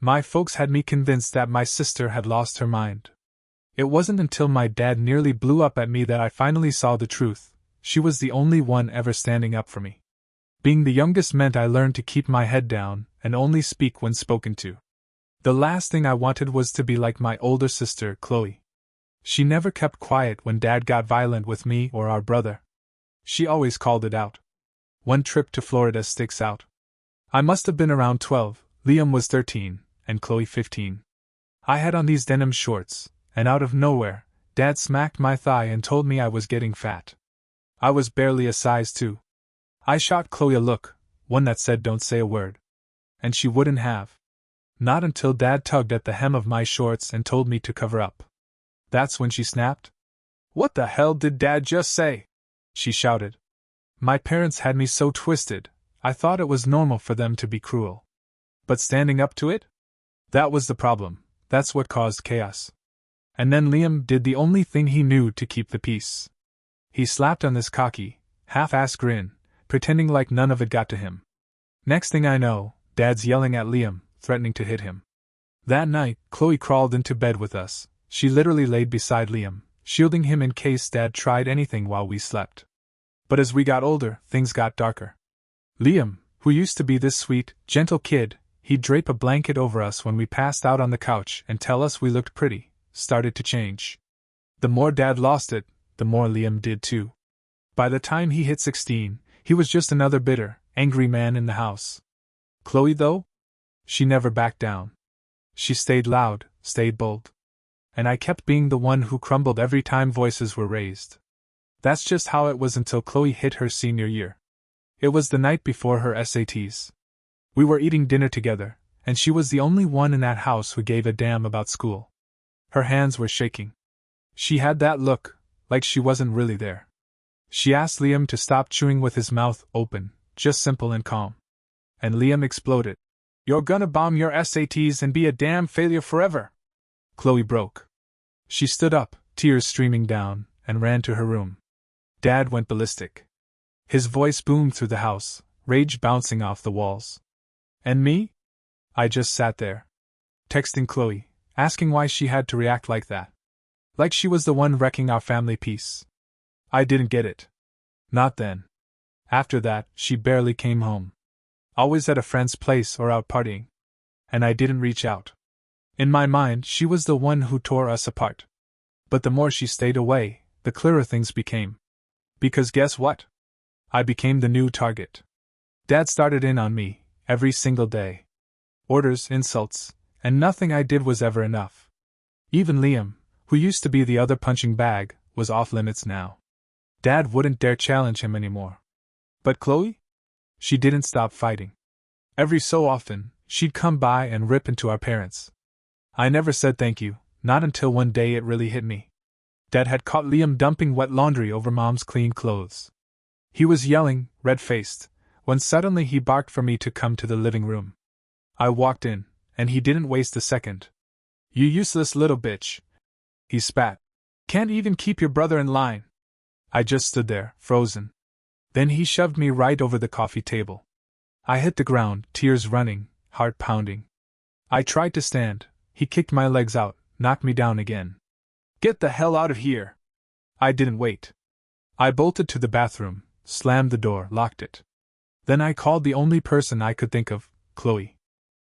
My folks had me convinced that my sister had lost her mind. It wasn't until my dad nearly blew up at me that I finally saw the truth. She was the only one ever standing up for me. Being the youngest meant I learned to keep my head down and only speak when spoken to. The last thing I wanted was to be like my older sister, Chloe. She never kept quiet when Dad got violent with me or our brother. She always called it out. One trip to Florida sticks out. I must have been around 12, Liam was 13, and Chloe 15. I had on these denim shorts, and out of nowhere, Dad smacked my thigh and told me I was getting fat. I was barely a size 2. I shot Chloe a look, one that said don't say a word. And she wouldn't have. Not until Dad tugged at the hem of my shorts and told me to cover up. That's when she snapped. "What the hell did Dad just say?" she shouted. My parents had me so twisted, I thought it was normal for them to be cruel. But standing up to it? That was the problem, that's what caused chaos. And then Liam did the only thing he knew to keep the peace. He slapped on this cocky, half-assed grin, pretending like none of it got to him. Next thing I know, Dad's yelling at Liam, threatening to hit him. That night, Chloe crawled into bed with us. She literally laid beside Liam, shielding him in case Dad tried anything while we slept. But as we got older, things got darker. Liam, who used to be this sweet, gentle kid, he'd drape a blanket over us when we passed out on the couch and tell us we looked pretty, started to change. The more Dad lost it, the more Liam did too. By the time he hit 16, he was just another bitter, angry man in the house. Chloe, though? She never backed down. She stayed loud, stayed bold. And I kept being the one who crumbled every time voices were raised. That's just how it was until Chloe hit her senior year. It was the night before her SATs. We were eating dinner together, and she was the only one in that house who gave a damn about school. Her hands were shaking. She had that look, like she wasn't really there. She asked Liam to stop chewing with his mouth open, just simple and calm. And Liam exploded. "You're gonna bomb your SATs and be a damn failure forever!" Chloe broke. She stood up, tears streaming down, and ran to her room. Dad went ballistic. His voice boomed through the house, rage bouncing off the walls. And me? I just sat there, texting Chloe, asking why she had to react like that. Like she was the one wrecking our family peace. I didn't get it. Not then. After that, she barely came home. Always at a friend's place or out partying. And I didn't reach out. In my mind, she was the one who tore us apart. But the more she stayed away, the clearer things became. Because guess what? I became the new target. Dad started in on me, every single day. Orders, insults, and nothing I did was ever enough. Even Liam, who used to be the other punching bag, was off limits now. Dad wouldn't dare challenge him anymore. But Chloe? She didn't stop fighting. Every so often, she'd come by and rip into our parents. I never said thank you, not until one day it really hit me. Dad had caught Liam dumping wet laundry over Mom's clean clothes. He was yelling, red-faced, when suddenly he barked for me to come to the living room. I walked in, and he didn't waste a second. "You useless little bitch," he spat. "Can't even keep your brother in line." I just stood there, frozen. Then he shoved me right over the coffee table. I hit the ground, tears running, heart pounding. I tried to stand. He kicked my legs out, knocked me down again. "Get the hell out of here!" I didn't wait. I bolted to the bathroom, slammed the door, locked it. Then I called the only person I could think of, Chloe.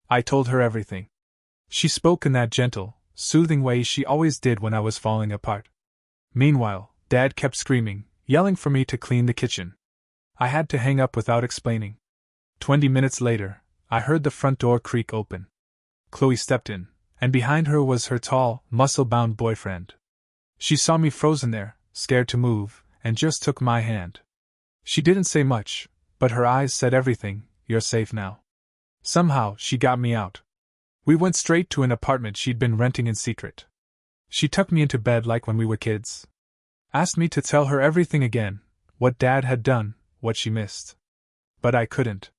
I told her everything. She spoke in that gentle, soothing way she always did when I was falling apart. Meanwhile, Dad kept screaming, yelling for me to clean the kitchen. I had to hang up without explaining. 20 minutes later, I heard the front door creak open. Chloe stepped in, and behind her was her tall, muscle-bound boyfriend. She saw me frozen there, scared to move, and just took my hand. She didn't say much, but her eyes said everything. "You're safe now." Somehow, she got me out. We went straight to an apartment she'd been renting in secret. She tucked me into bed like when we were kids. Asked me to tell her everything again, what Dad had done, what she missed. But I couldn't.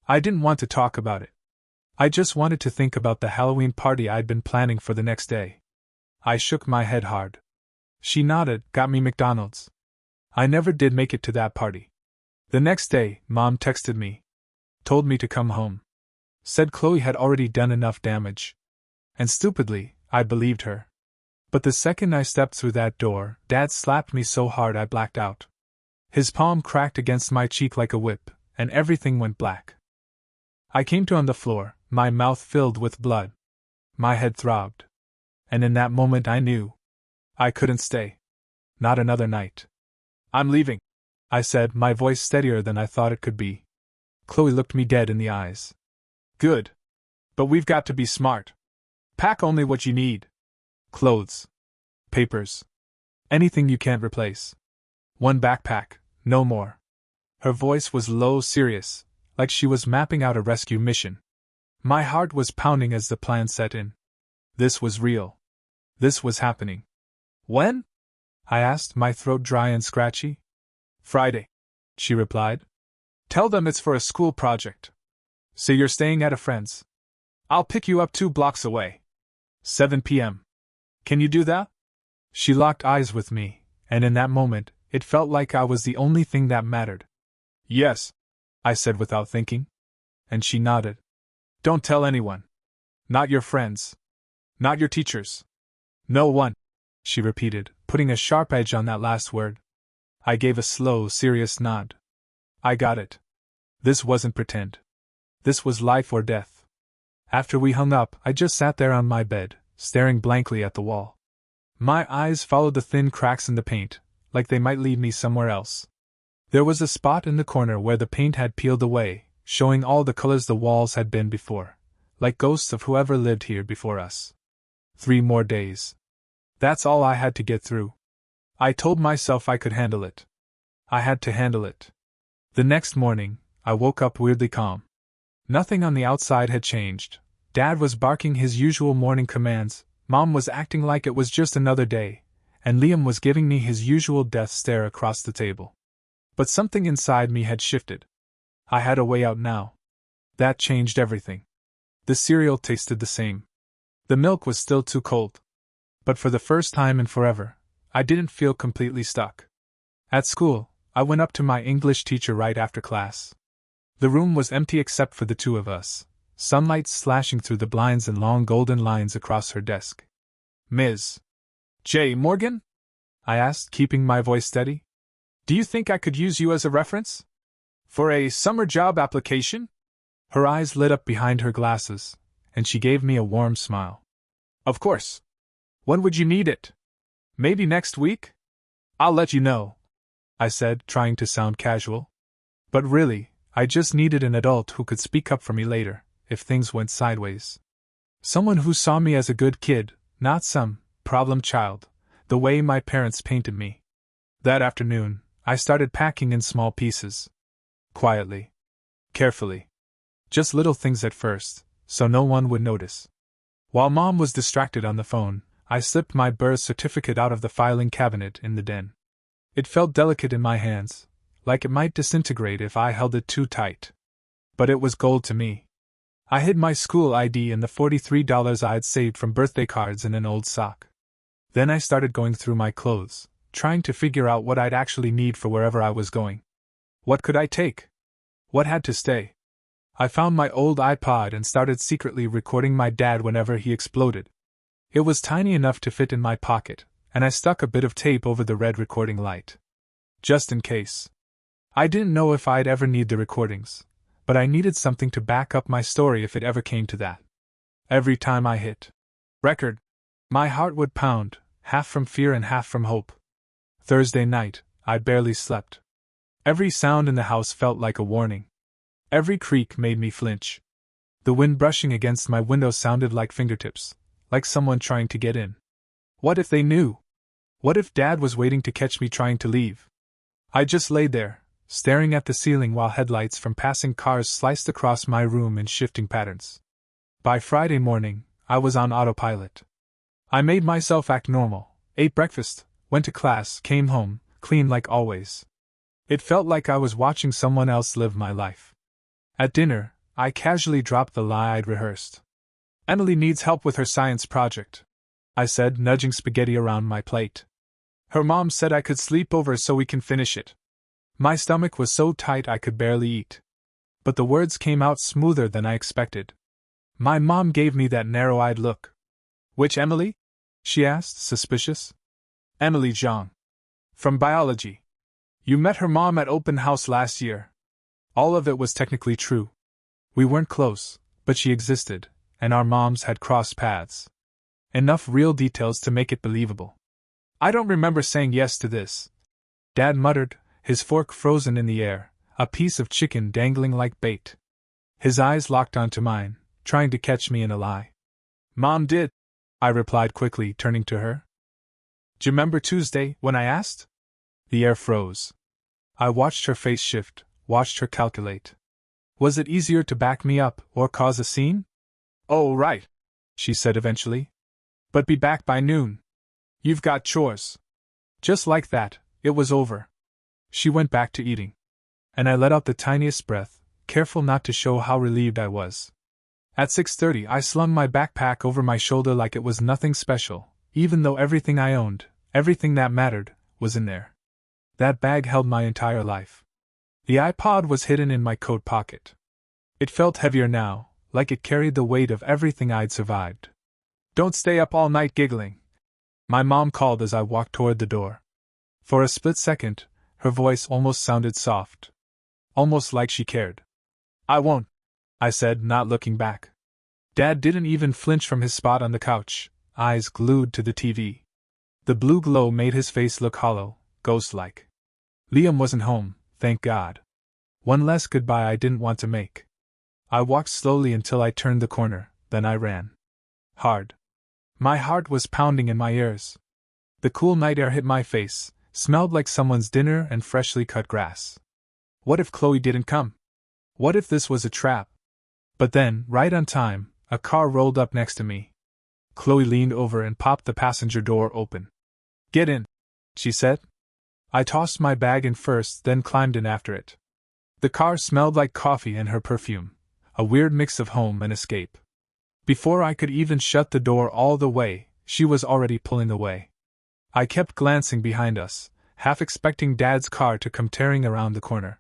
I didn't want to talk about it. I just wanted to think about the Halloween party I'd been planning for the next day. I shook my head hard. She nodded, got me McDonald's. I never did make it to that party. The next day, Mom texted me. Told me to come home. Said Chloe had already done enough damage. And stupidly, I believed her. But the second I stepped through that door, Dad slapped me so hard I blacked out. His palm cracked against my cheek like a whip, and everything went black. I came to on the floor, my mouth filled with blood. My head throbbed. And in that moment I knew. I couldn't stay. Not another night. I'm leaving, I said, my voice steadier than I thought it could be. Chloe looked me dead in the eyes. Good. But we've got to be smart. Pack only what you need. Clothes. Papers. Anything you can't replace. One backpack, no more. Her voice was low, serious, like she was mapping out a rescue mission. My heart was pounding as the plan set in. This was real. This was happening. When? I asked, my throat dry and scratchy. Friday, she replied. Tell them it's for a school project. Say you're staying at a friend's. I'll pick you up 2 blocks away. 7 p.m. Can you do that? She locked eyes with me, and in that moment, it felt like I was the only thing that mattered. Yes, I said without thinking. And she nodded. Don't tell anyone. Not your friends. Not your teachers. No one, she repeated, putting a sharp edge on that last word. I gave a slow, serious nod. I got it. This wasn't pretend. This was life or death. After we hung up, I just sat there on my bed, staring blankly at the wall. My eyes followed the thin cracks in the paint, like they might lead me somewhere else. There was a spot in the corner where the paint had peeled away, showing all the colors the walls had been before, like ghosts of whoever lived here before us. 3 more days. That's all I had to get through. I told myself I could handle it. I had to handle it. The next morning, I woke up weirdly calm. Nothing on the outside had changed. Dad was barking his usual morning commands, Mom was acting like it was just another day, and Liam was giving me his usual death stare across the table. But something inside me had shifted. I had a way out now. That changed everything. The cereal tasted the same. The milk was still too cold. But for the first time in forever, I didn't feel completely stuck. At school, I went up to my English teacher right after class. The room was empty except for the 2 of us, sunlight slashing through the blinds and long golden lines across her desk. Ms. J. Morgan? I asked, keeping my voice steady. Do you think I could use you as a reference? For a summer job application? Her eyes lit up behind her glasses, and she gave me a warm smile. Of course. When would you need it? Maybe next week? I'll let you know, I said, trying to sound casual. But really, I just needed an adult who could speak up for me later, if things went sideways. Someone who saw me as a good kid, not some problem child, the way my parents painted me. That afternoon, I started packing in small pieces. Quietly. Carefully. Just little things at first, so no one would notice. While Mom was distracted on the phone, I slipped my birth certificate out of the filing cabinet in the den. It felt delicate in my hands, like it might disintegrate if I held it too tight. But it was gold to me. I hid my school ID and the $43 I had saved from birthday cards in an old sock. Then I started going through my clothes, trying to figure out what I'd actually need for wherever I was going. What could I take? What had to stay? I found my old iPod and started secretly recording my dad whenever he exploded. It was tiny enough to fit in my pocket, and I stuck a bit of tape over the red recording light. Just in case. I didn't know if I'd ever need the recordings, but I needed something to back up my story if it ever came to that. Every time I hit record, my heart would pound, half from fear and half from hope. Thursday night, I barely slept. Every sound in the house felt like a warning. Every creak made me flinch. The wind brushing against my window sounded like fingertips, like someone trying to get in. What if they knew? What if Dad was waiting to catch me trying to leave? I just lay there, staring at the ceiling while headlights from passing cars sliced across my room in shifting patterns. By Friday morning, I was on autopilot. I made myself act normal, ate breakfast, went to class, came home, clean like always. It felt like I was watching someone else live my life. At dinner, I casually dropped the lie I'd rehearsed. Emily needs help with her science project, I said, nudging spaghetti around my plate. Her mom said I could sleep over so we can finish it. My stomach was so tight I could barely eat. but the words came out smoother than I expected. My mom gave me that narrow-eyed look. Which Emily? She asked, suspicious. Emily Zhang. From biology. You met her mom at open house last year. All of it was technically true. We weren't close, but she existed, and our moms had crossed paths. Enough real details to make it believable. I don't remember saying yes to this. Dad muttered, his fork frozen in the air, a piece of chicken dangling like bait. His eyes locked onto mine, trying to catch me in a lie. Mom did, I replied quickly, turning to her. D'you remember Tuesday, when I asked? The air froze. I watched her face shift, watched her calculate. Was it easier to back me up, or cause a scene? Oh, right, she said eventually. But be back by noon. You've got chores. Just like that, it was over. She went back to eating. And I let out the tiniest breath, careful not to show how relieved I was. At 6:30 I slung my backpack over my shoulder like it was nothing special, even though everything I owned, everything that mattered, was in there. That bag held my entire life. The iPod was hidden in my coat pocket. It felt heavier now, like it carried the weight of everything I'd survived. Don't stay up all night giggling, my mom called as I walked toward the door. For a split second, her voice almost sounded soft. Almost like she cared. I won't, I said, not looking back. Dad didn't even flinch from his spot on the couch, eyes glued to the TV. The blue glow made his face look hollow, ghost-like. Liam wasn't home, thank God. One less goodbye I didn't want to make. I walked slowly until I turned the corner, then I ran. Hard. My heart was pounding in my ears. The cool night air hit my face, smelled like someone's dinner and freshly cut grass. What if Chloe didn't come? What if this was a trap? But then, right on time, a car rolled up next to me. Chloe leaned over and popped the passenger door open. Get in, she said. I tossed my bag in first, then climbed in after it. The car smelled like coffee and her perfume, a weird mix of home and escape. Before I could even shut the door all the way, she was already pulling away. I kept glancing behind us, half expecting Dad's car to come tearing around the corner.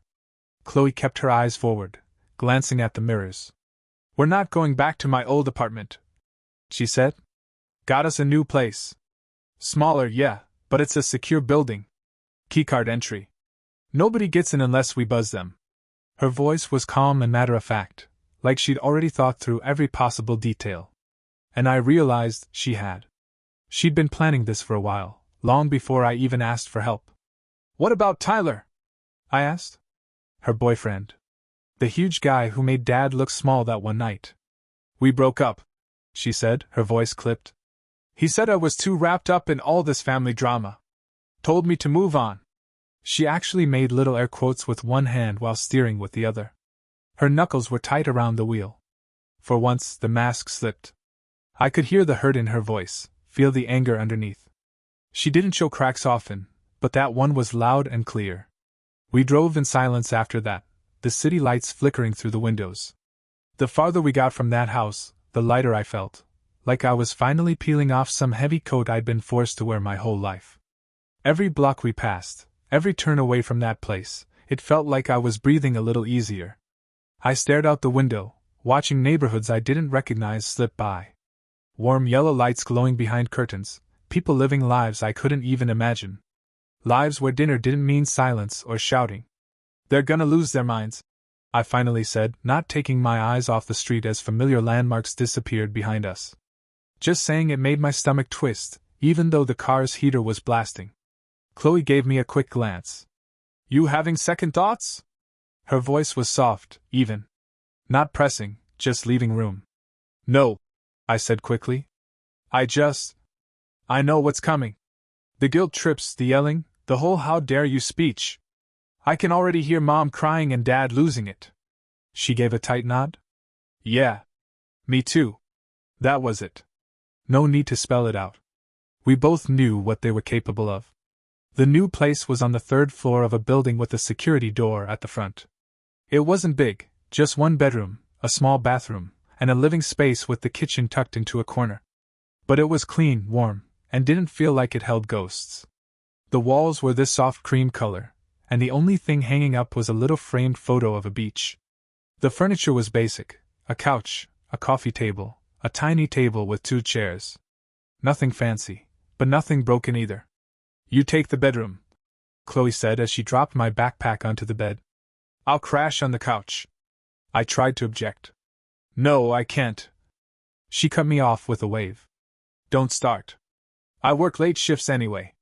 Chloe kept her eyes forward, glancing at the mirrors. We're not going back to my old apartment, she said. Got us a new place. Smaller, yeah, but it's a secure building. Keycard entry. Nobody gets in unless we buzz them. Her voice was calm and matter-of-fact, like she'd already thought through every possible detail. And I realized she had. She'd been planning this for a while, long before I even asked for help. What about Tyler? I asked. Her boyfriend. The huge guy who made Dad look small that one night. We broke up, she said, her voice clipped. He said I was too wrapped up in all this family drama. Told me to move on. She actually made little air quotes with one hand while steering with the other. Her knuckles were tight around the wheel. For once, the mask slipped. I could hear the hurt in her voice, feel the anger underneath. She didn't show cracks often, but that one was loud and clear. We drove in silence after that, the city lights flickering through the windows. The farther we got from that house, the lighter I felt, like I was finally peeling off some heavy coat I'd been forced to wear my whole life. Every block we passed, every turn away from that place, it felt like I was breathing a little easier. I stared out the window, watching neighborhoods I didn't recognize slip by. Warm yellow lights glowing behind curtains, people living lives I couldn't even imagine. Lives where dinner didn't mean silence or shouting. They're gonna lose their minds, I finally said, not taking my eyes off the street as familiar landmarks disappeared behind us. Just saying it made my stomach twist, even though the car's heater was blasting. Chloe gave me a quick glance. You having second thoughts? Her voice was soft, even. Not pressing, just leaving room. No, I said quickly. I know what's coming. The guilt trips, the yelling, the whole how dare you speech. I can already hear Mom crying and Dad losing it. She gave a tight nod. Yeah. Me too. That was it. No need to spell it out. We both knew what they were capable of. The new place was on the third floor of a building with a security door at the front. It wasn't big, just one bedroom, a small bathroom, and a living space with the kitchen tucked into a corner. But it was clean, warm, and didn't feel like it held ghosts. The walls were this soft cream color, and the only thing hanging up was a little framed photo of a beach. The furniture was basic: a couch, a coffee table, a tiny table with 2 chairs. Nothing fancy, but nothing broken either. "You take the bedroom," Chloe said as she dropped my backpack onto the bed. "I'll crash on the couch." I tried to object. "No, I can't." She cut me off with a wave. "Don't start. I work late shifts anyway.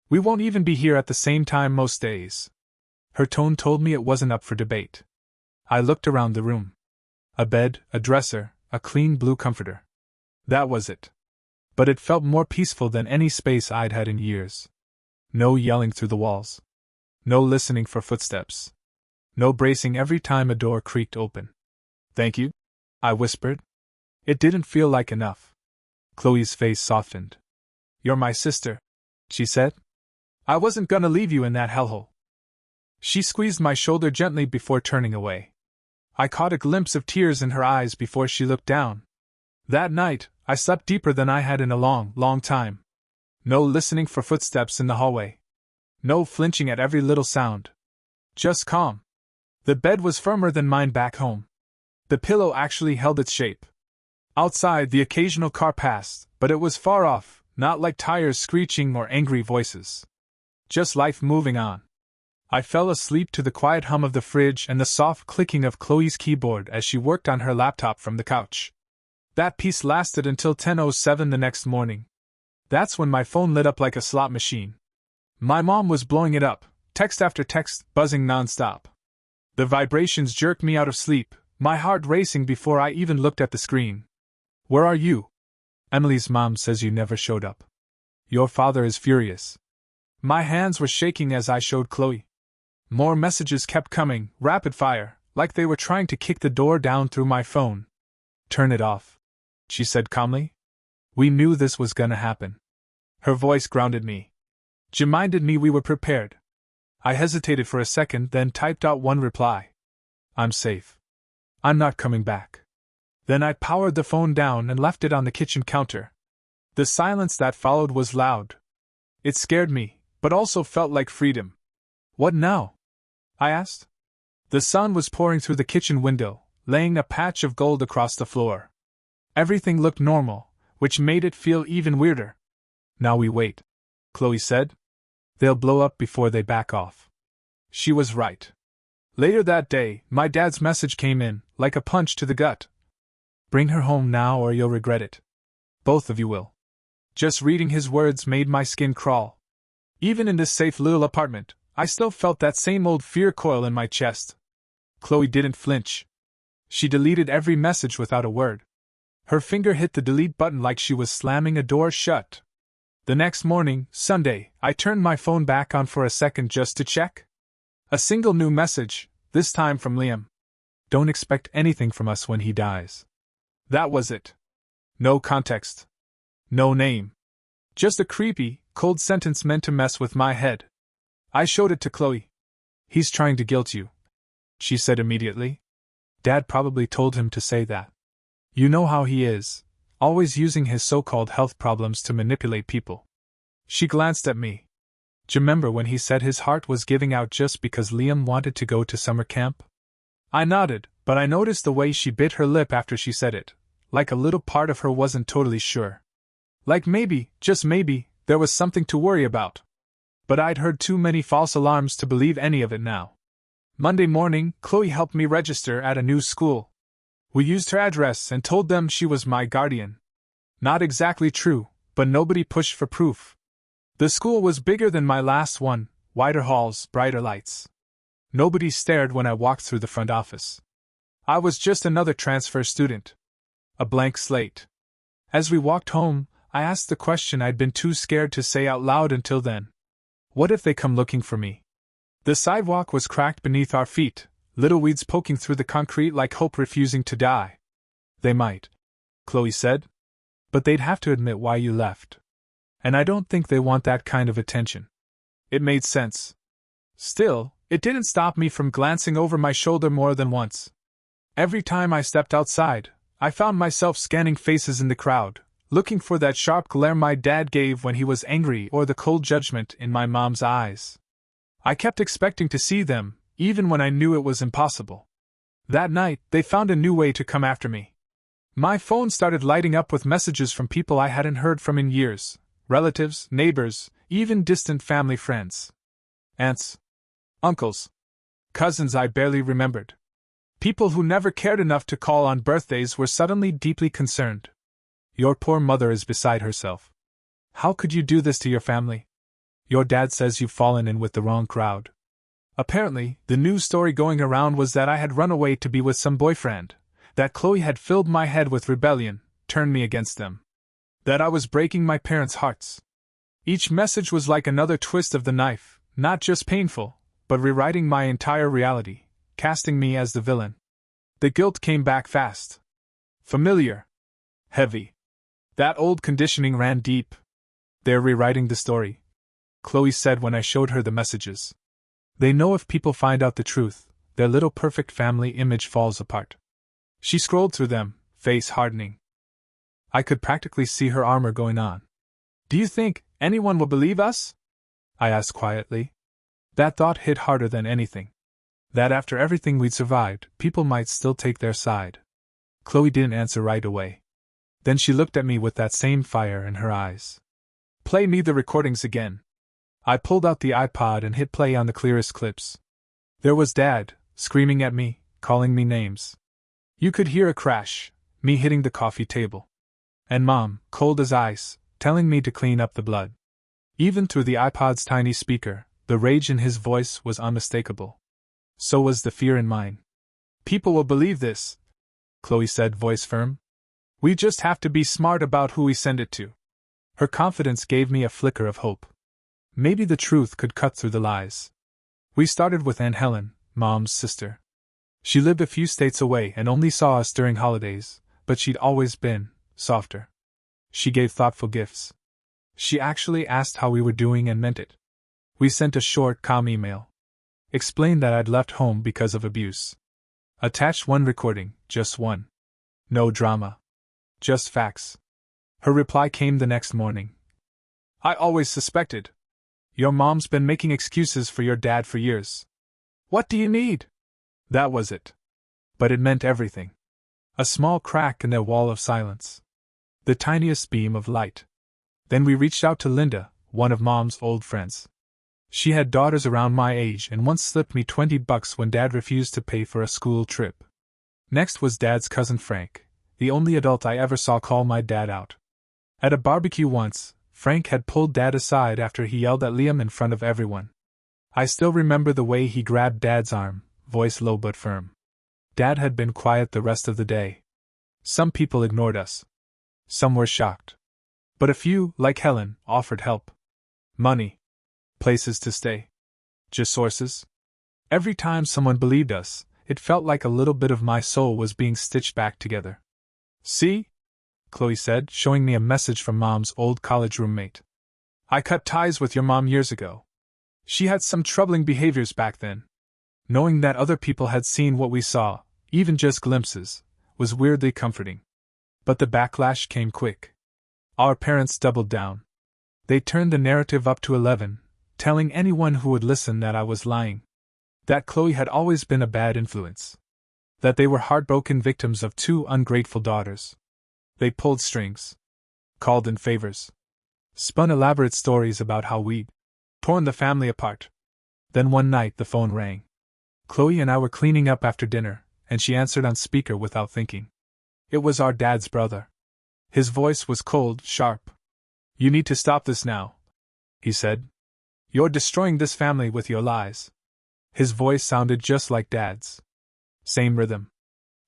We won't even be here at the same time most days." Her tone told me it wasn't up for debate. I looked around the room. A bed, a dresser, a clean blue comforter. That was it. But it felt more peaceful than any space I'd had in years. No yelling through the walls. No listening for footsteps. No bracing every time a door creaked open. "Thank you," I whispered. It didn't feel like enough. Chloe's face softened. "You're my sister," she said. "I wasn't gonna leave you in that hellhole." She squeezed my shoulder gently before turning away. I caught a glimpse of tears in her eyes before she looked down. That night, I slept deeper than I had in a long, long time. No listening for footsteps in the hallway. No flinching at every little sound. Just calm. The bed was firmer than mine back home. The pillow actually held its shape. Outside, the occasional car passed, but it was far off, not like tires screeching or angry voices. Just life moving on. I fell asleep to the quiet hum of the fridge and the soft clicking of Chloe's keyboard as she worked on her laptop from the couch. That peace lasted until 10:07 the next morning. That's when my phone lit up like a slot machine. My mom was blowing it up, text after text, buzzing nonstop. The vibrations jerked me out of sleep, my heart racing before I even looked at the screen. "Where are you? Emily's mom says you never showed up. Your father is furious." My hands were shaking as I showed Chloe. More messages kept coming, rapid fire, like they were trying to kick the door down through my phone. "Turn it off," she said calmly. "We knew this was gonna happen." Her voice grounded me. Reminded me we were prepared. I hesitated for a second, then typed out one reply. "I'm safe. I'm not coming back." Then I powered the phone down and left it on the kitchen counter. The silence that followed was loud. It scared me, but also felt like freedom. "What now?" I asked. The sun was pouring through the kitchen window, laying a patch of gold across the floor. Everything looked normal, which made it feel even weirder. "Now we wait," Chloe said. "They'll blow up before they back off." She was right. Later that day, my dad's message came in, like a punch to the gut. "Bring her home now or you'll regret it. Both of you will." Just reading his words made my skin crawl. Even in this safe little apartment, I still felt that same old fear coil in my chest. Chloe didn't flinch. She deleted every message without a word. Her finger hit the delete button like she was slamming a door shut. The next morning, Sunday, I turned my phone back on for a second just to check. A single new message, this time from Liam. "Don't expect anything from us when he dies." That was it. No context. No name. Just a creepy, cold sentence meant to mess with my head. I showed it to Chloe. "He's trying to guilt you," she said immediately. "Dad probably told him to say that. You know how he is, always using his so-called health problems to manipulate people." She glanced at me. "D'you remember when he said his heart was giving out just because Liam wanted to go to summer camp?" I nodded, but I noticed the way she bit her lip after she said it, like a little part of her wasn't totally sure. Like maybe, just maybe, there was something to worry about. But I'd heard too many false alarms to believe any of it now. Monday morning, Chloe helped me register at a new school. We used her address and told them she was my guardian. Not exactly true, but nobody pushed for proof. The school was bigger than my last one, wider halls, brighter lights. Nobody stared when I walked through the front office. I was just another transfer student. A blank slate. As we walked home, I asked the question I'd been too scared to say out loud until then. What if they come looking for me? The sidewalk was cracked beneath our feet, little weeds poking through the concrete like hope refusing to die. "They might," Chloe said. "But they'd have to admit why you left. And I don't think they want that kind of attention." It made sense. Still, it didn't stop me from glancing over my shoulder more than once. Every time I stepped outside, I found myself scanning faces in the crowd, looking for that sharp glare my dad gave when he was angry or the cold judgment in my mom's eyes. I kept expecting to see them, even when I knew it was impossible. That night, they found a new way to come after me. My phone started lighting up with messages from people I hadn't heard from in years: relatives, neighbors, even distant family friends. Aunts, uncles, cousins I barely remembered. People who never cared enough to call on birthdays were suddenly deeply concerned. Your poor mother is beside herself. How could you do this to your family? Your dad says you've fallen in with the wrong crowd. Apparently, the news story going around was that I had run away to be with some boyfriend, that Chloe had filled my head with rebellion, turned me against them, that I was breaking my parents' hearts. Each message was like another twist of the knife, not just painful, but rewriting my entire reality, casting me as the villain. The guilt came back fast. Familiar. Heavy. That old conditioning ran deep. They're rewriting the story, Chloe said when I showed her the messages. They know if people find out the truth, their little perfect family image falls apart. She scrolled through them, face hardening. I could practically see her armor going on. Do you think anyone will believe us? I asked quietly. That thought hit harder than anything. That after everything we'd survived, people might still take their side. Chloe didn't answer right away. Then she looked at me with that same fire in her eyes. Play me the recordings again. I pulled out the iPod and hit play on the clearest clips. There was Dad, screaming at me, calling me names. You could hear a crash, me hitting the coffee table. And Mom, cold as ice, telling me to clean up the blood. Even through the iPod's tiny speaker, the rage in his voice was unmistakable. So was the fear in mine. People will believe this, Chloe said, voice firm. We just have to be smart about who we send it to. Her confidence gave me a flicker of hope. Maybe the truth could cut through the lies. We started with Aunt Helen, Mom's sister. She lived a few states away and only saw us during holidays, but she'd always been softer. She gave thoughtful gifts. She actually asked how we were doing and meant it. We sent a short, calm email. Explained that I'd left home because of abuse. Attached one recording, just one. No drama. Just facts. Her reply came the next morning. I always suspected. Your mom's been making excuses for your dad for years. What do you need? That was it. But it meant everything. A small crack in their wall of silence. The tiniest beam of light. Then we reached out to Linda, one of Mom's old friends. She had daughters around my age and once slipped me $20 when Dad refused to pay for a school trip. Next was Dad's cousin Frank, the only adult I ever saw call my dad out. At a barbecue once, Frank had pulled Dad aside after he yelled at Liam in front of everyone. I still remember the way he grabbed Dad's arm, voice low but firm. Dad had been quiet the rest of the day. Some people ignored us. Some were shocked. But a few, like Helen, offered help. Money. Places to stay. Just sources. Every time someone believed us, it felt like a little bit of my soul was being stitched back together. See? Chloe said, showing me a message from Mom's old college roommate. I cut ties with your mom years ago. She had some troubling behaviors back then. Knowing that other people had seen what we saw, even just glimpses, was weirdly comforting. But the backlash came quick. Our parents doubled down. They turned the narrative up to 11, telling anyone who would listen that I was lying. That Chloe had always been a bad influence. That they were heartbroken victims of 2 ungrateful daughters. They pulled strings. Called in favors. Spun elaborate stories about how we'd torn the family apart. Then one night the phone rang. Chloe and I were cleaning up after dinner, and she answered on speaker without thinking. It was our dad's brother. His voice was cold, sharp. You need to stop this now, he said. You're destroying this family with your lies. His voice sounded just like Dad's. Same rhythm.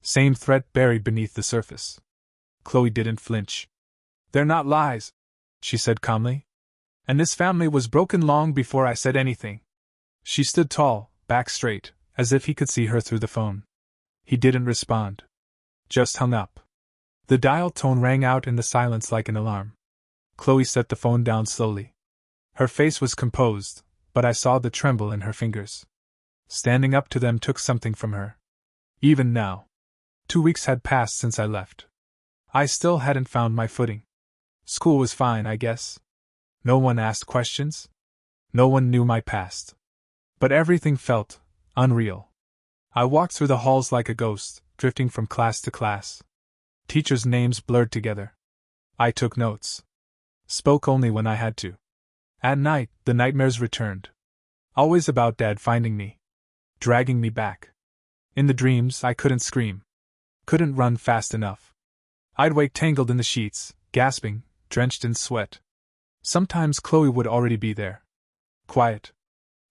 Same threat buried beneath the surface. Chloe didn't flinch. They're not lies, she said calmly. And this family was broken long before I said anything. She stood tall, back straight, as if he could see her through the phone. He didn't respond. Just hung up. The dial tone rang out in the silence like an alarm. Chloe set the phone down slowly. Her face was composed, but I saw the tremble in her fingers. Standing up to them took something from her. Even now. 2 weeks had passed since I left. I still hadn't found my footing. School was fine, I guess. No one asked questions. No one knew my past. But everything felt unreal. I walked through the halls like a ghost, drifting from class to class. Teachers' names blurred together. I took notes. Spoke only when I had to. At night, the nightmares returned. Always about Dad finding me. Dragging me back. In the dreams, I couldn't scream. Couldn't run fast enough. I'd wake tangled in the sheets, gasping, drenched in sweat. Sometimes Chloe would already be there. Quiet.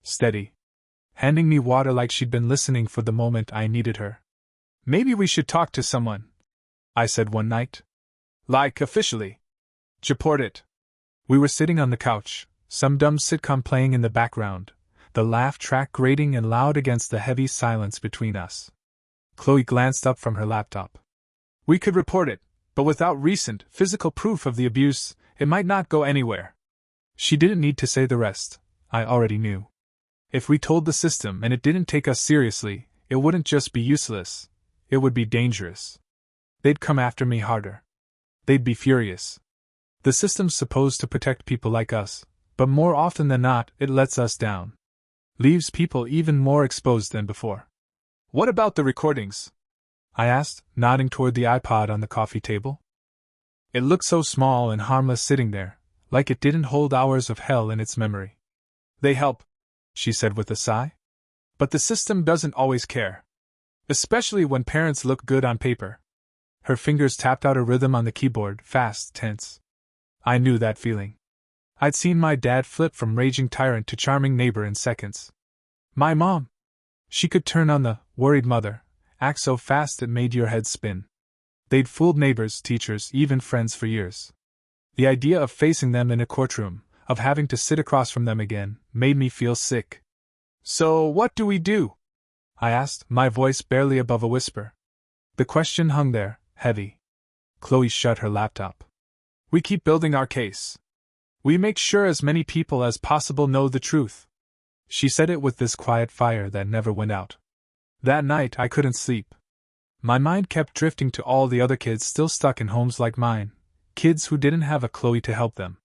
Steady. Handing me water like she'd been listening for the moment I needed her. "Maybe we should talk to someone," I said one night. "Like, officially." "Support it." We were sitting on the couch, some dumb sitcom playing in the background, the laugh track grating and loud against the heavy silence between us. Chloe glanced up from her laptop. "We could report it, but without recent, physical proof of the abuse, it might not go anywhere." She didn't need to say the rest. I already knew. If we told the system and it didn't take us seriously, it wouldn't just be useless, it would be dangerous. They'd come after me harder. They'd be furious. The system's supposed to protect people like us, but more often than not, it lets us down. Leaves people even more exposed than before. "What about the recordings?" I asked, nodding toward the iPod on the coffee table. It looked so small and harmless sitting there, like it didn't hold hours of hell in its memory. "They help," she said with a sigh. "But the system doesn't always care. Especially when parents look good on paper." Her fingers tapped out a rhythm on the keyboard, fast, tense. I knew that feeling. I'd seen my dad flip from raging tyrant to charming neighbor in seconds. My mom. She could turn on the worried mother, act so fast it made your head spin. They'd fooled neighbors, teachers, even friends for years. The idea of facing them in a courtroom, of having to sit across from them again, made me feel sick. "So what do we do?" I asked, my voice barely above a whisper. The question hung there, heavy. Chloe shut her laptop. "We keep building our case. We make sure as many people as possible know the truth." She said it with this quiet fire that never went out. That night I couldn't sleep. My mind kept drifting to all the other kids still stuck in homes like mine, kids who didn't have a Chloe to help them.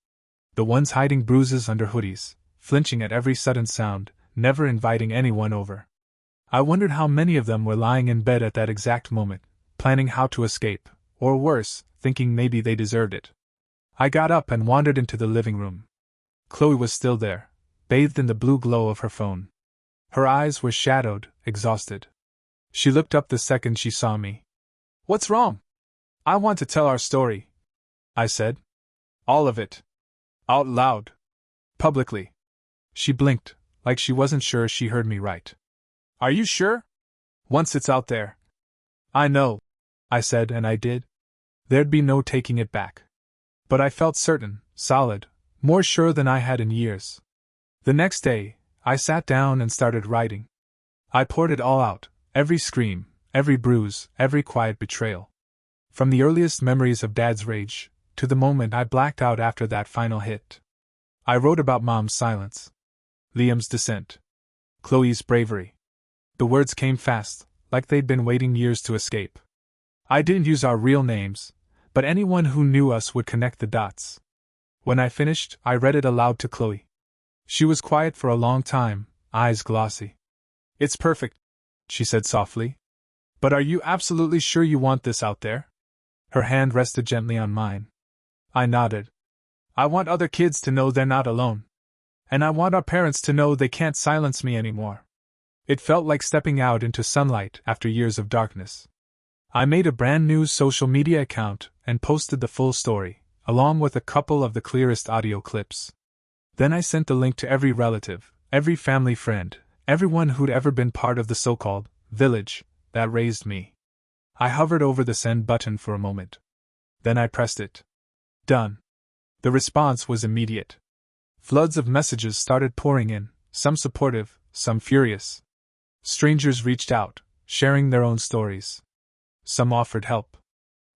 The ones hiding bruises under hoodies, flinching at every sudden sound, never inviting anyone over. I wondered how many of them were lying in bed at that exact moment, planning how to escape, or worse, thinking maybe they deserved it. I got up and wandered into the living room. Chloe was still there, bathed in the blue glow of her phone. Her eyes were shadowed, exhausted. She looked up the second she saw me. "What's wrong?" "I want to tell our story," I said. "All of it. Out loud. Publicly." She blinked, like she wasn't sure she heard me right. "Are you sure? Once it's out there." "I know," I said, and I did. There'd be no taking it back. But I felt certain, solid, more sure than I had in years. The next day, I sat down and started writing. I poured it all out, every scream, every bruise, every quiet betrayal. From the earliest memories of Dad's rage, to the moment I blacked out after that final hit. I wrote about Mom's silence. Liam's dissent. Chloe's bravery. The words came fast, like they'd been waiting years to escape. I didn't use our real names, but anyone who knew us would connect the dots. When I finished, I read it aloud to Chloe. She was quiet for a long time, eyes glossy. "It's perfect," she said softly. "But are you absolutely sure you want this out there?" Her hand rested gently on mine. I nodded. "I want other kids to know they're not alone. And I want our parents to know they can't silence me anymore." It felt like stepping out into sunlight after years of darkness. I made a brand new social media account and posted the full story, along with a couple of the clearest audio clips. Then I sent the link to every relative, every family friend, everyone who'd ever been part of the so-called village that raised me. I hovered over the send button for a moment. Then I pressed it. Done. The response was immediate. Floods of messages started pouring in, some supportive, some furious. Strangers reached out, sharing their own stories. Some offered help.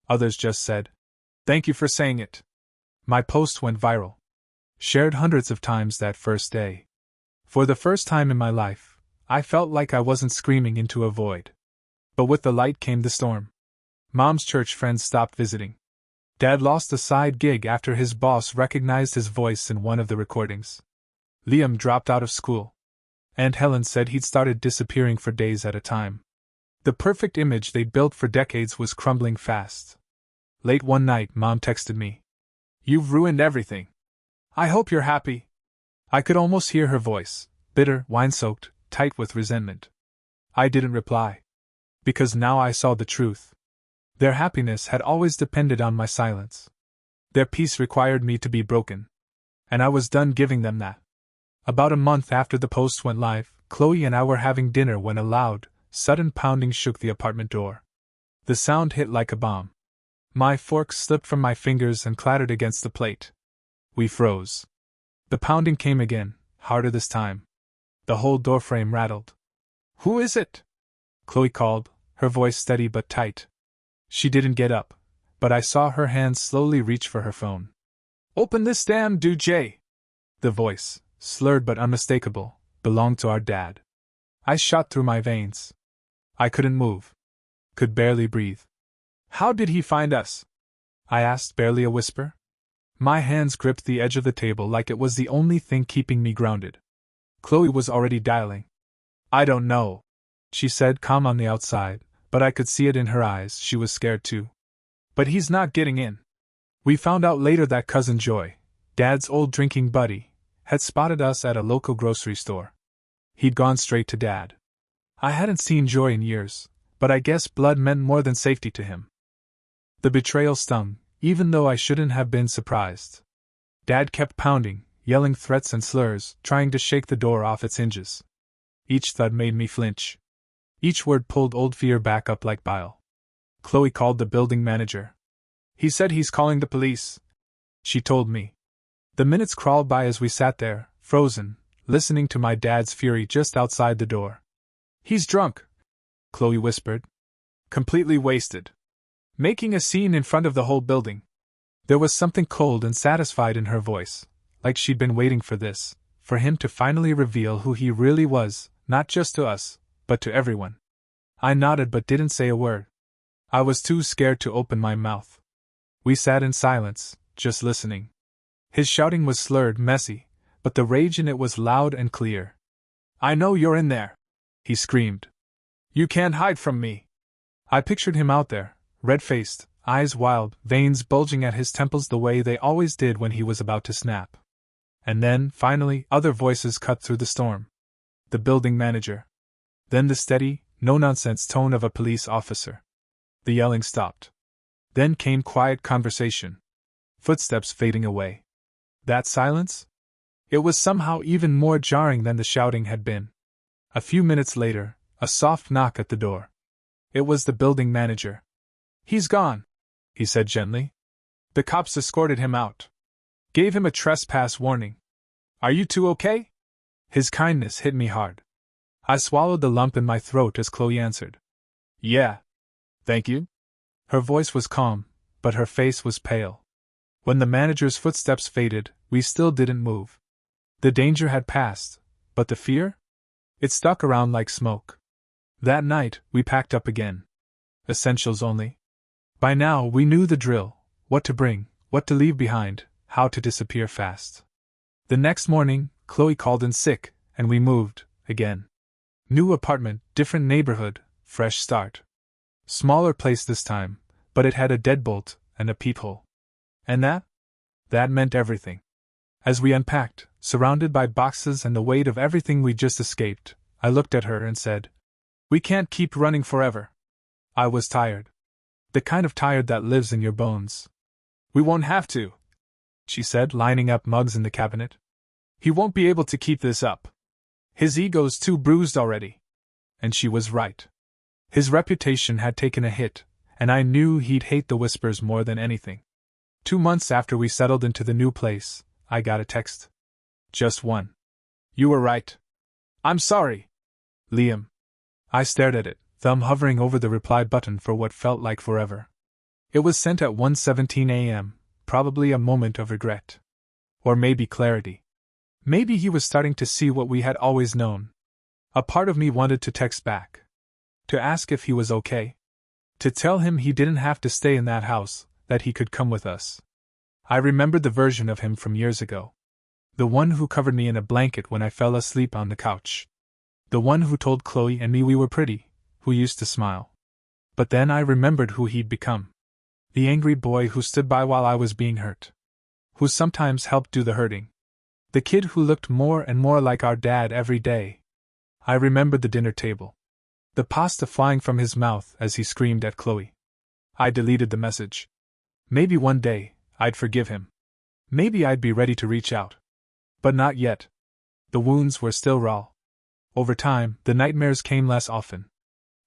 Others just said, "Thank you for saying it." My post went viral. Shared hundreds of times that first day. For the first time in my life, I felt like I wasn't screaming into a void. But with the light came the storm. Mom's church friends stopped visiting. Dad lost a side gig after his boss recognized his voice in one of the recordings. Liam dropped out of school. Aunt Helen said he'd started disappearing for days at a time. The perfect image they'd built for decades was crumbling fast. Late one night, Mom texted me. "You've ruined everything. I hope you're happy." I could almost hear her voice, bitter, wine-soaked, tight with resentment. I didn't reply. Because now I saw the truth. Their happiness had always depended on my silence. Their peace required me to be broken. And I was done giving them that. About a month after the post went live, Chloe and I were having dinner when a loud, sudden pounding shook the apartment door. The sound hit like a bomb. My fork slipped from my fingers and clattered against the plate. We froze. The pounding came again, harder this time. The whole doorframe rattled. "Who is it?" Chloe called, her voice steady but tight. She didn't get up, but I saw her hands slowly reach for her phone. "Open this damn door, Jay!" The voice, slurred but unmistakable, belonged to our dad. I shot through my veins. I couldn't move. Could barely breathe. "How did he find us?" I asked, barely a whisper. My hands gripped the edge of the table like it was the only thing keeping me grounded. Chloe was already dialing. "I don't know," she said, calm on the outside, but I could see it in her eyes. She was scared too. "But he's not getting in." We found out later that Cousin Joy, Dad's old drinking buddy, had spotted us at a local grocery store. He'd gone straight to Dad. I hadn't seen Joy in years, but I guess blood meant more than safety to him. The betrayal stung, even though I shouldn't have been surprised. Dad kept pounding, yelling threats and slurs, trying to shake the door off its hinges. Each thud made me flinch. Each word pulled old fear back up like bile. Chloe called the building manager. "He said he's calling the police," she told me. The minutes crawled by as we sat there, frozen, listening to my dad's fury just outside the door. "He's drunk," Chloe whispered. "Completely wasted. Making a scene in front of the whole building." There was something cold and satisfied in her voice, like she'd been waiting for this, for him to finally reveal who he really was, not just to us, but to everyone. I nodded but didn't say a word. I was too scared to open my mouth. We sat in silence, just listening. His shouting was slurred, messy, but the rage in it was loud and clear. "I know you're in there," he screamed. "You can't hide from me." I pictured him out there, red-faced, eyes wild, veins bulging at his temples the way they always did when he was about to snap. And then, finally, other voices cut through the storm. The building manager. Then the steady, no-nonsense tone of a police officer. The yelling stopped. Then came quiet conversation. Footsteps fading away. That silence? It was somehow even more jarring than the shouting had been. A few minutes later, a soft knock at the door. It was the building manager. "He's gone," he said gently. "The cops escorted him out. Gave him a trespass warning. Are you two okay?" His kindness hit me hard. I swallowed the lump in my throat as Chloe answered. "Yeah. Thank you." Her voice was calm, but her face was pale. When the manager's footsteps faded, we still didn't move. The danger had passed, but the fear? It stuck around like smoke. That night, we packed up again. Essentials only. By now, we knew the drill: what to bring, what to leave behind, how to disappear fast. The next morning, Chloe called in sick, and we moved, again. New apartment, different neighborhood, fresh start. Smaller place this time, but it had a deadbolt and a peephole. And that meant everything. As we unpacked, surrounded by boxes and the weight of everything we just escaped, I looked at her and said, "We can't keep running forever." I was tired. The kind of tired that lives in your bones. "We won't have to," she said, lining up mugs in the cabinet. "He won't be able to keep this up. His ego's too bruised already." And she was right. His reputation had taken a hit, and I knew he'd hate the whispers more than anything. 2 months after we settled into the new place, I got a text. Just one. "You were right. I'm sorry. Liam." I stared at it, thumb hovering over the reply button for what felt like forever. It was sent at 1:17 a.m., probably a moment of regret. Or maybe clarity. Maybe he was starting to see what we had always known. A part of me wanted to text back. To ask if he was okay. To tell him he didn't have to stay in that house, that he could come with us. I remembered the version of him from years ago. The one who covered me in a blanket when I fell asleep on the couch. The one who told Chloe and me we were pretty, who used to smile. But then I remembered who he'd become. The angry boy who stood by while I was being hurt. Who sometimes helped do the hurting. The kid who looked more and more like our dad every day. I remembered the dinner table. The pasta flying from his mouth as he screamed at Chloe. I deleted the message. Maybe one day, I'd forgive him. Maybe I'd be ready to reach out. But not yet. The wounds were still raw. Over time, the nightmares came less often.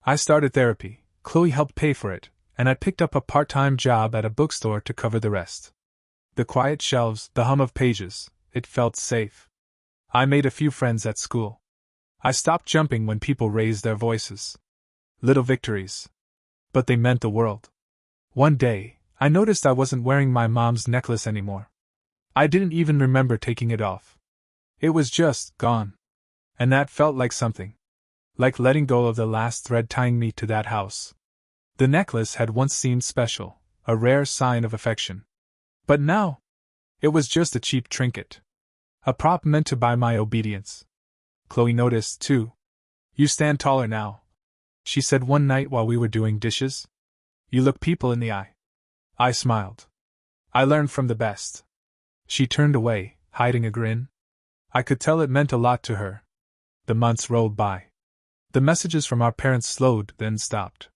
I started therapy, Chloe helped pay for it, and I picked up a part-time job at a bookstore to cover the rest. The quiet shelves, the hum of pages, it felt safe. I made a few friends at school. I stopped jumping when people raised their voices. Little victories. But they meant the world. One day, I noticed I wasn't wearing my mom's necklace anymore. I didn't even remember taking it off. It was just gone. And that felt like something. Like letting go of the last thread tying me to that house. The necklace had once seemed special, a rare sign of affection. But now, it was just a cheap trinket. A prop meant to buy my obedience. Chloe noticed, too. You stand taller now, she said one night while we were doing dishes. You look people in the eye. I smiled. I learned from the best. She turned away, hiding a grin. I could tell it meant a lot to her. The months rolled by. The messages from our parents slowed, then stopped.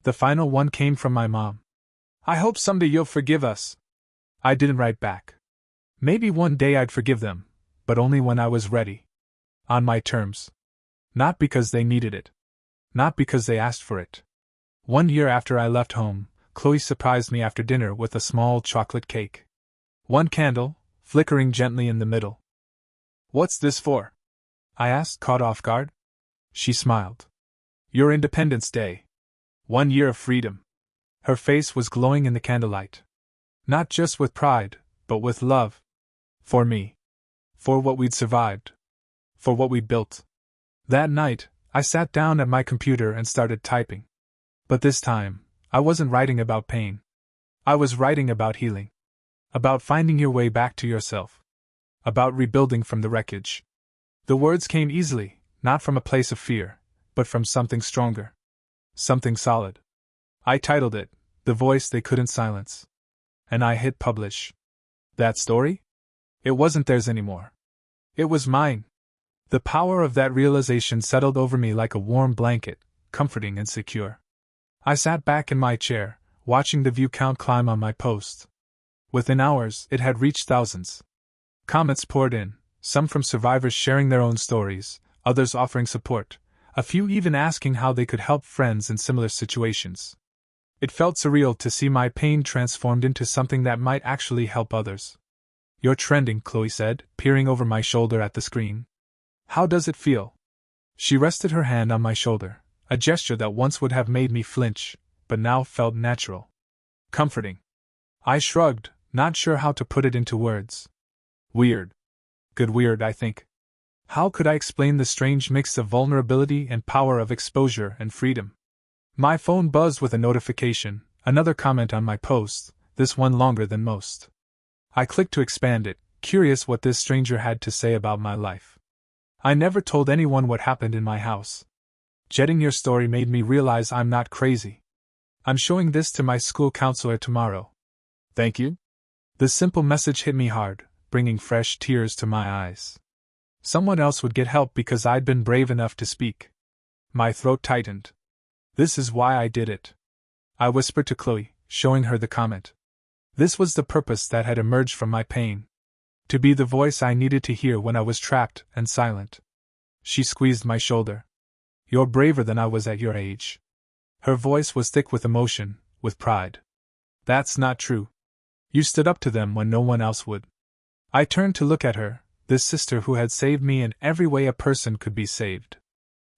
The final one came from my mom. I hope someday you'll forgive us. I didn't write back. Maybe one day I'd forgive them, but only when I was ready. On my terms. Not because they needed it. Not because they asked for it. 1 year after I left home, Chloe surprised me after dinner with a small chocolate cake. One candle, flickering gently in the middle. What's this for? I asked, caught off guard. She smiled. Your Independence Day. 1 year of freedom. Her face was glowing in the candlelight. Not just with pride, but with love. For me. For what we'd survived. For what we'd built. That night, I sat down at my computer and started typing. But this time, I wasn't writing about pain. I was writing about healing. About finding your way back to yourself. About rebuilding from the wreckage. The words came easily, not from a place of fear, but from something stronger. Something solid. I titled it, The Voice They Couldn't Silence. And I hit publish. That story? It wasn't theirs anymore. It was mine. The power of that realization settled over me like a warm blanket, comforting and secure. I sat back in my chair, watching the view count climb on my post. Within hours, it had reached thousands. Comments poured in, some from survivors sharing their own stories, others offering support, a few even asking how they could help friends in similar situations. It felt surreal to see my pain transformed into something that might actually help others. You're trending, Chloe said, peering over my shoulder at the screen. How does it feel? She rested her hand on my shoulder, a gesture that once would have made me flinch, but now felt natural. Comforting. I shrugged, not sure how to put it into words. Weird. Good weird, I think. How could I explain the strange mix of vulnerability and power of exposure and freedom? My phone buzzed with a notification, another comment on my post, this one longer than most. I clicked to expand it, curious what this stranger had to say about my life. I never told anyone what happened in my house. Jetting your story made me realize I'm not crazy. I'm showing this to my school counselor tomorrow. Thank you. The simple message hit me hard, bringing fresh tears to my eyes. Someone else would get help because I'd been brave enough to speak. My throat tightened. This is why I did it. I whispered to Chloe, showing her the comment. This was the purpose that had emerged from my pain. To be the voice I needed to hear when I was trapped and silent. She squeezed my shoulder. You're braver than I was at your age. Her voice was thick with emotion, with pride. That's not true. You stood up to them when no one else would. I turned to look at her, this sister who had saved me in every way a person could be saved.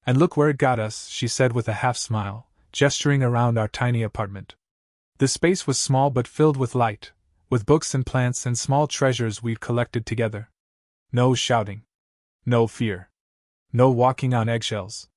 And look where it got us, she said with a half smile, gesturing around our tiny apartment. The space was small but filled with light, with books and plants and small treasures we'd collected together. No shouting. No fear. No walking on eggshells.